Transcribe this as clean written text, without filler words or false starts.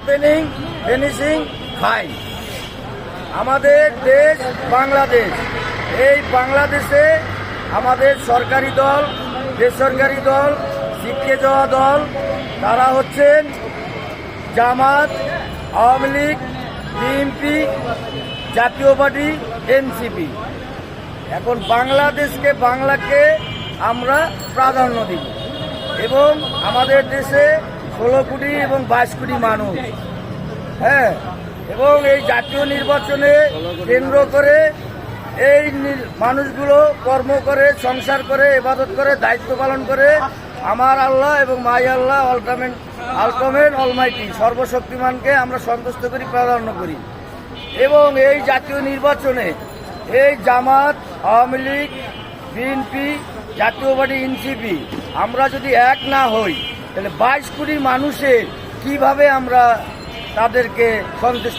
Opening, finishing, fine. আমাদের দেশ বাংলাদেশ। এই বাংলাদেশে আমাদের সরকারি দল, বেসরকারি দল, শিক্ষে যাওয়া দল, তারা হচ্ছেন জামাত, আওয়ামী লীগ, বিএনপি, জাতীয় পার্টি, এনসিপি। এখন বাংলাকে আমরা প্রাধান্য দিব এবং আমাদের দেশে 16 কোটি এবং 22 কোটি মানুষ। হ্যাঁ, এবং এই জাতীয় নির্বাচনে কেন্দ্র করে এই মানুষগুলো কর্ম করে, সংসার করে, ইবাদত করে, দায়িত্ব পালন করে আমার আল্লাহ এবং মাই আল্লাহ আলটিমেট অলমাইটি সর্বশক্তিমানকে আমরা সন্তুষ্ট করি, প্রাধান্য করি। এবং এই জাতীয় নির্বাচনে এই জামাত, আওয়ামী লীগ, বিএনপি, জাতীয় পার্টি, এনসিপি আমরা যদি এক না হই তাহলে 22 কোটি মানুষের কিভাবে আমরা তাদেরকে সন্তুষ্টি